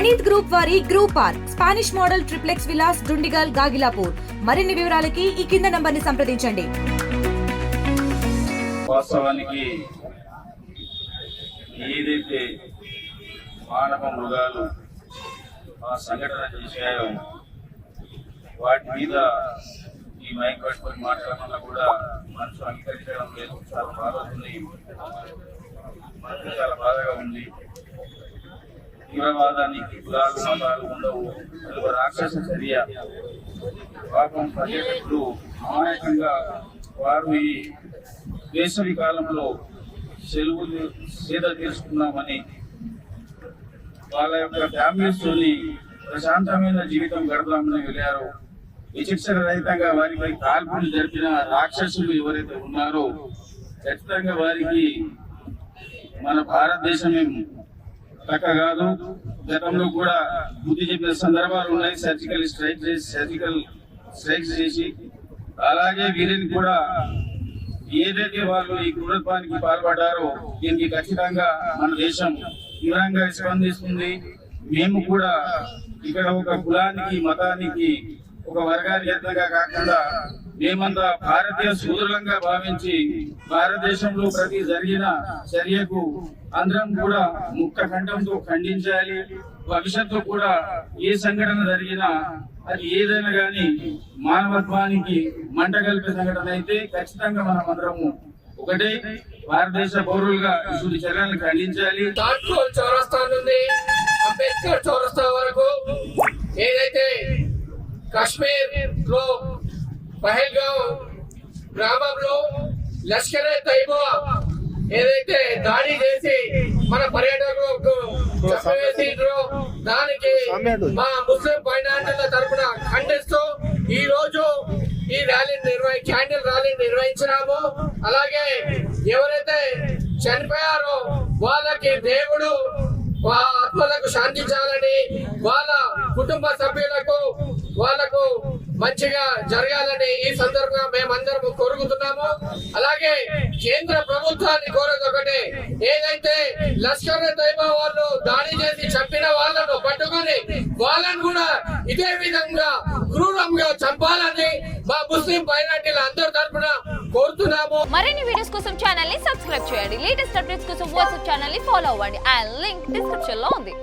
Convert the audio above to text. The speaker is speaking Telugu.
ప్రణీత్ గ్రూప్ వారి group park Spanish model triplex Vilas Dundigal Gagillapur. మరిన్ని వివరాలకి ఈ కింద నంబర్ని సంప్రదించండి. వాస్తవానికి ఏదైతే మానవ మృగాలు ఆ సంఘటన చేశాయో వాటి మీద ఈ మైక్ పట్టుకొని మాట్లాడకుండా కూడా మనసు అంగీకరించడం లేదు. చాలా బాధ ఉంది, మనసు చాలా బాధగా ఉంది. తీవ్రవాదానికి కులాలు మతాలు ఉండవు, అది ఒక రాక్షస చర్య. పాపం పర్యాటకులు అమాయకంగా వారు ఈ వేసవి కాలంలో సెలవులు సేద తీసుకున్నామని వాళ్ళ యొక్క ఫ్యామిలీస్ తోని ప్రశాంతమైన జీవితం గడపదామని వెళ్ళారు. విచక్షణ రహితంగా వారిపై కాల్పులు జరిపిన రాక్షసులు ఎవరైతే ఉన్నారో ఖచ్చితంగా వారికి మన భారతదేశమే తక్క కాదు. గతంలో కూడా బుద్ధి చెప్పిన సందర్భాలు ఉన్నాయి, సర్జికల్ స్ట్రైక్స్ చేసి. అలాగే వీరిని కూడా ఏదైతే వాళ్ళు ఈ క్రూరత్వానికి పాల్పడ్డారో దీనికి ఖచ్చితంగా మన దేశం తీవ్రంగా స్పందిస్తుంది. మేము కూడా ఇక్కడ ఒక కులానికి మతానికి ఒక వర్గానికంగా కాకుండా మేమంతా భారతీయ సోదరులంగా భావించి భారతదేశంలో ప్రతి జరిగిన చర్యకు అందరం కూడా ముక్త కంఠంతో ఖండించాలి. భవిష్యత్తు కూడా ఏ సంఘటన జరిగినా అది ఏదైనా గాని మానవత్వానికి మంట కలిపే సంఘటన అయితే ఖచ్చితంగా మనం అందరము ఒకటే భారతదేశ పౌరులుగా ఇటువంటి చర్యలను ఖండించాలి. చౌరస్తా నుండి అంబేద్కర్ చౌరస్తా వరకు ఏదైతే కాశ్మీర్ లో పహల్గాం గ్రామంలో లష్కరే తైబా ఏదైతే దాడి చేసి మన పర్యాటకులకు చంపవేసిండ్రో దానికి మా ముస్లిం మైనారిటీల తరఫున ఖండిస్తూ ఈ రోజు ఈ ర్యాలీని క్యాండిల్ ర్యాలీ నిర్వహించినాము. అలాగే ఎవరైతే చనిపోయారో వాళ్ళకి దేవుడు ఆత్మలకు శాంతించాలని, వాళ్ళ కుటుంబ సభ్యులకు వాళ్ళకు మంచిగా జరగాలని ఈ సందర్భంగా మేమందరం కోరుకుంటున్నాము. అలాగే కేంద్ర ప్రభుత్వాన్ని కోరేది ఒకటే, ఏదైతే లష్కర్ తైబా వాళ్ళు దాడి చేసి చంపిన వాళ్ళను పట్టుకొని వాళ్ళను కూడా ఇదే విధంగా క్రూరంగా చంపాలని మా ముస్లిం మైనారిటీల అందరి తరఫున కోరుతున్నాము. మరిన్ని వీడియోస్ కోసం ఛానల్ ని సబ్స్క్రైబ్ చేయండి. లేటెస్ట్ అప్డేట్స్ కోసం వాట్సాప్ ఛానల్ ని ఫాలో అవ్వండి. ఆ లింక్ డిస్క్రిప్షన్ లో ఉంది.